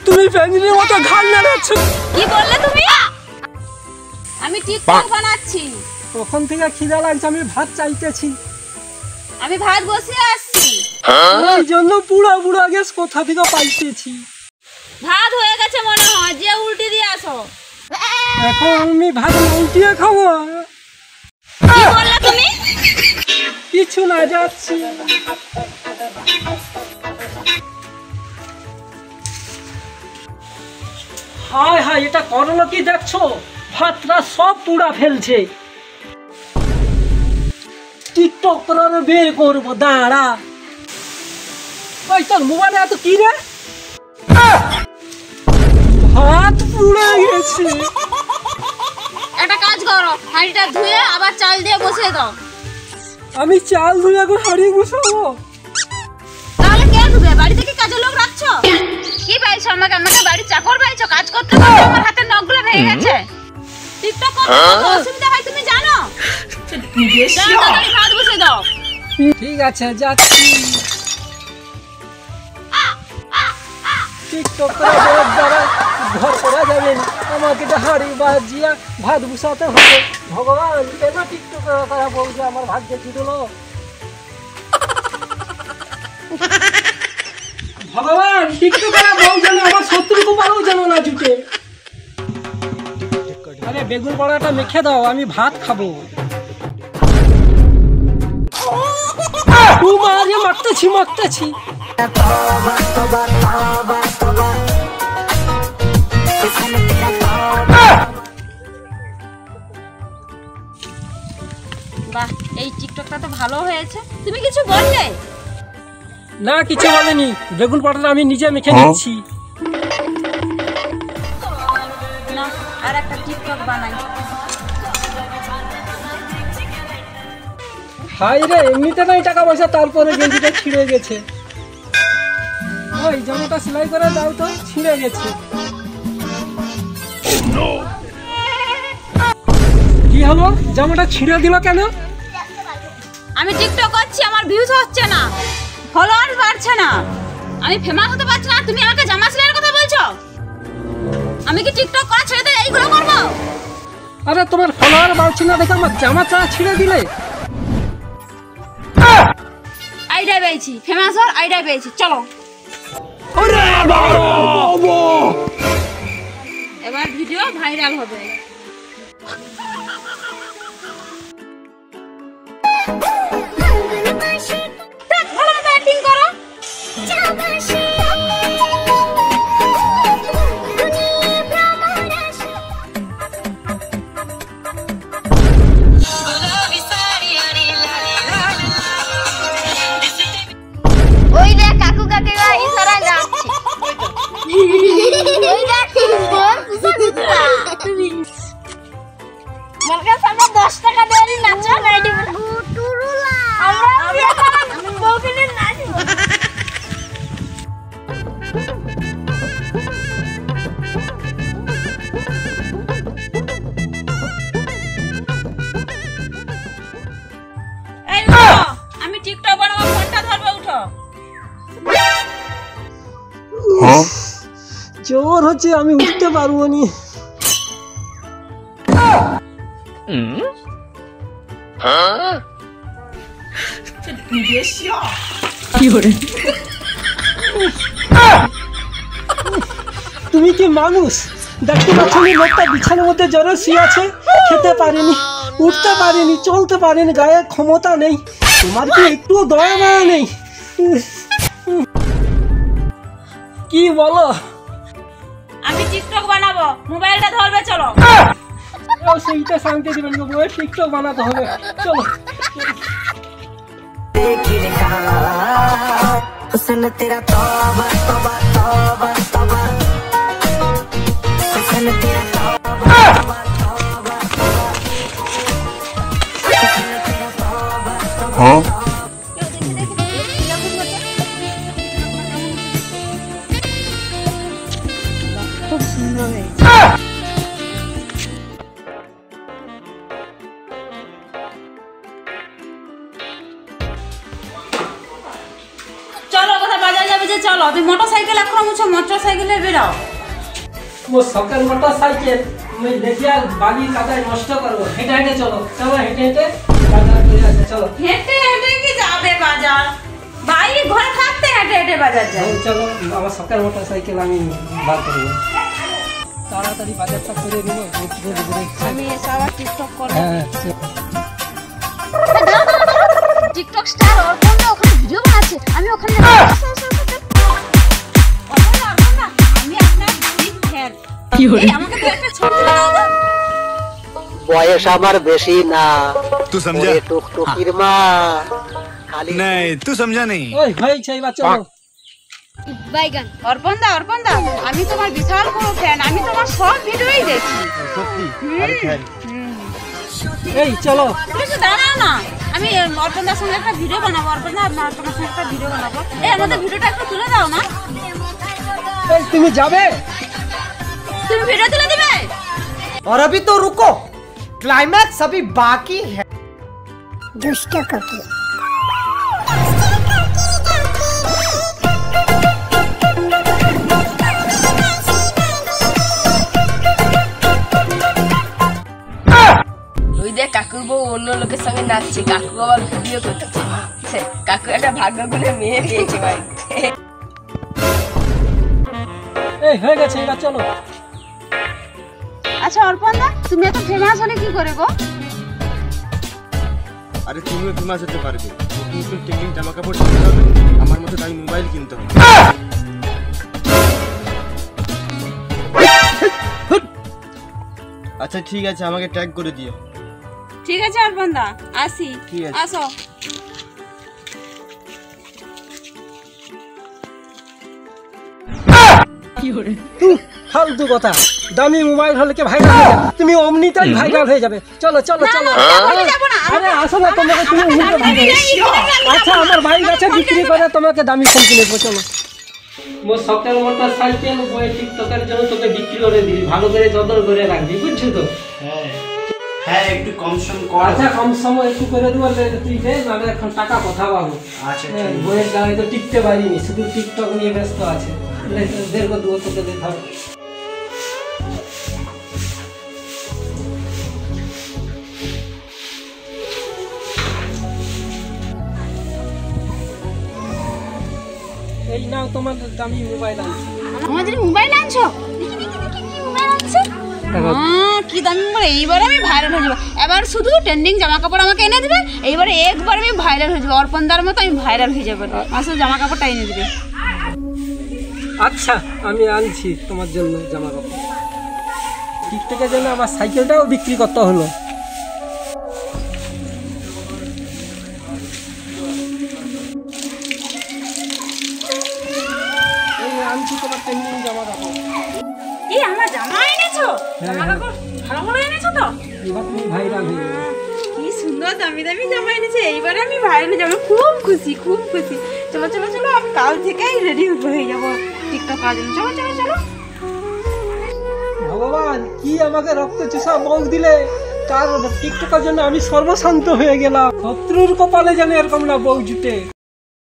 তুমি ফ্যামিলির মতো ঘাল নাড়াচ্ছ। কি বললে তুমি? আমি টিকটক বানাচ্ছি। তখন থেকে খিদা লাগছে, আমি ভাত চাইতেছি। আমি ভাত বসিয়ে আসছি। এই জন্য পুরা পুরা গ্যাস কোথা থেকে পাইতেছি। ভাত হয়ে গেছে মনে হয়, যে উল্টে দিয়ে আসো। এখন আমি ভাত উল্টিয়ে খাবো। কি বললে তুমি? কিছু না, যাচ্ছি। হায় হায়, এটা করলো কি দেখছো? ভাতটা সব পুড়া ফেলছে। টিকটক করে বের করবো, দাঁড়া। ওই তোর মোবাইলে এত কি রে? ভাত পুড়ে গেছে। একটা কাজ করো, হাঁড়িটা ধুয়ে আবার চাল দিয়ে বসিয়ে দাও। আমি চাল ধুয়ে এখন হাঁড়ি বসাবো? তাহলে কে ধুবে? বাড়িতে কি কাজের লোক রাখছো? কি পাইছো আমাকে? আমাকে বাড়ির চাকর পাইছো? কাজ করতে করতে আমার হাতের নখগুলো ভেঙে গেছে। টিকটক করতে কত অসুবিধা হয় তুমি জানো? তাড়াতাড়ি ভাত বসিয়ে দাও। ঠিক আছে, যাচ্ছি। টিকটক করে ঘর করা যাবে না, আমাকে হাঁড়ি বাজিয়া ভাত বসাতে হবে। ভগবান, কেন টিকটক করা বলছে? আমার ভাগ্যে কি দিল? ভগবান, টিকটক করা বউ যেন আমার শত্রুকে পারও যেন না জুটে। আরে বেগুন বড়াটা মেখে দাও, আমি ভাত খাবো। মারতেছি মারতেছি। বাহ, এই টিকটকটা তো ভালো হয়েছে। তুমি কিছু বললে না? কিছু বলেনি। বেগুন পটাটা আমি নিজে মেখে নিচ্ছি। না, আর একটা টিকটক বানাই। হাই রে, এমনিতে নাই টাকা পয়সা, তারপরে গেঞ্জিটা ছিঁড়ে গেছে। ওই জামাটা সেলাই করে দাও তো, ছিঁড়ে গেছে। কি হলো? জামাটা ছিঁড়ে দিল কেন? আমি টিকটক করছি, আমার ভিউজ হচ্ছে না, ফলোয়ার বাড়ছে না, আমি ফেমাস হতে পারছি না। তুমি আমাকে জামা সেলাইয়ের কথা বলছো? আমি কি টিকটক করা ছেড়ে দিয়ে এইগুলো করবো? আরে তোমার ফলোয়ার বাড়ছে না দেখে আমার জামাটা ছিঁড়ে দিলে? আইডিয়া পেয়েছি, ফেমাস হওয়ার আইডিয়া পেয়েছি, চলো। এবার ভিডিও ভাইরাল হবে। ভালো মতো অ্যাক্টিং করো। ওই দেখ কাকু কাকিরা ইশারা যাচ্ছে। ওই দেখ বোন পুষা দিতা। মার্কা সামনে 10 টাকা দেরি নাচো নাইটি গুটুরুলা। আমরা এখন বউকে নাচবো। এই উঠো, আমি টিকটক বানাবো, ফোনটা ধরবে, উঠো। জোর হচ্ছে, আমি উঠতে পারবো নি। তুমি কি মানুষ? দেখতে পাচ্ছ লোকটা বিছানার মধ্যে জ্বরে শুয়ে আছে, খেতে পারেনি, উঠতে পারেনি, চলতে পারেনি, গায়ে ক্ষমতা নেই। তোমার কি একটু দয়া মায়া নেই? কি বলো? আমি টিকটক বানাবো, মোবাইলটা ধরবে, চলো। সেইটা শান্তি দিবেন, টিকটক বানাতে হবে, চলো। हुस्न तेरा तौबा तौबा तौबा तौबा हुस्न तेरा तौबा तौबा तौबा हुस्न तेरा तौबा तौबा। খুব সুন্দর হয়েছে। যাবে যে চলো, তুমি মোটর সাইকেল এখন মুছো, মোটর সাইকেলে বেরাও। মোর শখের মোটর সাইকেল তুমি দেখি আর বালি কাদায় নষ্ট করবো। হেঁটে হেঁটে চলো, চলো হেঁটে হেঁটে বাজার করে আসে, চলো। হেঁটে হেঁটে কি যাবে বাজার? ভাই ঘরে থাকতে হেঁটে হেঁটে বাজার যাবে। চলো আমার শখের মোটর সাইকেল আমি বার করবো, তাড়াতাড়ি বাজারটা করে নিবো। আমি এসে আবার টিকটক করবো। হ্যাঁ টিকটক স্টার অর্পণ ওখানে ভিডিও বানাচ্ছে, আমি ওখানে আমি আপনার বিগ ফ্যান। এই আমাকে তো একটা ছবি তুলে দাও তো। বয়স আমার বেশি না, तू समझा? ওরে টুকটুকির মা খালি नहीं तू समझा नहीं। ওই ভাই চাইবা চলো। বাইগান। অর্পণ দা, আমি তোমার বিশাল বড় ফ্যান, আমি তোমার সব ভিডিওই দেখি। এই চলো। তুমি একটু দাঁড়াও না, আমি অর্পণ দার সঙ্গে একটা ভিডিও বানাবো। অর্পণ দা আপনার তোমার সঙ্গে একটা ভিডিও বানাবো। এই আমাদের ভিডিওটা একটু তুলে দাও না। এই তুমি যাবে? তুমি ভিডিও তুলে দিবে? और अभी तो रुको, क्लाइमैक्स अभी बाकी है। দুষ্ট কোকি। ওই দেখ কাকুর বউ অন্য লোকের সঙ্গে নাচছে, কাকু আবার ভিডিও করতেছে। কাকু একটা ভাগ্য করে মেয়ে পেয়েছে ভাই। এই হয়ে গেছে, এবার চলো। আচ্ছা অর্পণ দা, তুমি এত ফেমাস হলে কি করে গো? আরে তুমিও ফেমাস হতে পারবে, নতুন নতুন ট্রেন্ডিং জামা কাপড় কিনতে হবে, আমার মতো দামি মোবাইল কিনতে হবে। আচ্ছা ঠিক আছে, আমাকে ট্যাগ করে দিও। ঠিক আছে অর্পণ দা, আসি। ঠিক আছে। আসো। ফালতু কথা, দামি মোবাইল হলে কি ভাইরাল হয়ে যাবে? তুমি অমনিতেই ভাইরাল হয়ে যাবে। চলো চলো চলো। আমি যাবো না। আরে আসো না, তোমাকে তুমি অমনিতে ভাইরাল। আচ্ছা আমার ভাই কাছে বিক্রি করে তোমাকে দামি ফোন কিনে দেবো, চলো। মোর শখের মোটর সাইকেল বই টিকটকের জন্য তোকে বিক্রি করে দিবি, ভালো করে যত্ন করে রাখবি, বুঝছো তো? হ্যাঁ একটু কম সম কর। আচ্ছা কম সময় একটু করে দেবো, তুই দে, নাহলে এখন টাকা কথা পাবো। আচ্ছা হ্যাঁ, বইয়ের গাড়ি তো টিকতে পারিনি, শুধু টিকটক নিয়ে ব্যস্ত আছে। দেড় দেবো তোকে দিতে হবে। এই নাও তোমার দামি মোবাইল আছে। আমাদের মোবাইল আনছো? দেখি দেখি দেখি কি মোবাইল আনছে। কি দামি মোবাইল! এইবার আমি ভাইরাল হয়ে যাবো। এবার শুধু ট্রেন্ডিং জামা কাপড় আমাকে এনে দিবে, এইবারে একবার আমি ভাইরাল হয়ে যাবো। অর্পণ দার মতো আমি ভাইরাল হয়ে যাবো। আসলে জামা কাপড়টা এনে দিবে। আচ্ছা আমি আনছি তোমার জন্য জামা কাপড়। টিকটকের জন্য আমার সাইকেলটাও বিক্রি করতে হলো। এই আনছি তোমার ট্রেন্ডিং জামা কাপড়। এই আমার জামা এনেছো? জামা কাপড় ভালো ভালো এনেছো তো? এবার তুমি ভাইরাল হয়ে যাবে। কি সুন্দর দামি দামি জামা এনেছে, এইবারে আমি ভাইরাল হয়ে যাবো। খুব খুশি, খুব খুশি। চলো চলো চলো, আমি কাল থেকেই রেডি হয়ে যাবো টিকটক করার জন্য। চলো চলো চলো। ভগবান কি আমাকে রক্ত চোষা বউ দিলে, কার টিকটকের জন্য আমি সর্বশান্ত হয়ে গেলাম। শত্রুর কপালে যেন এরকম না বউ জুটে।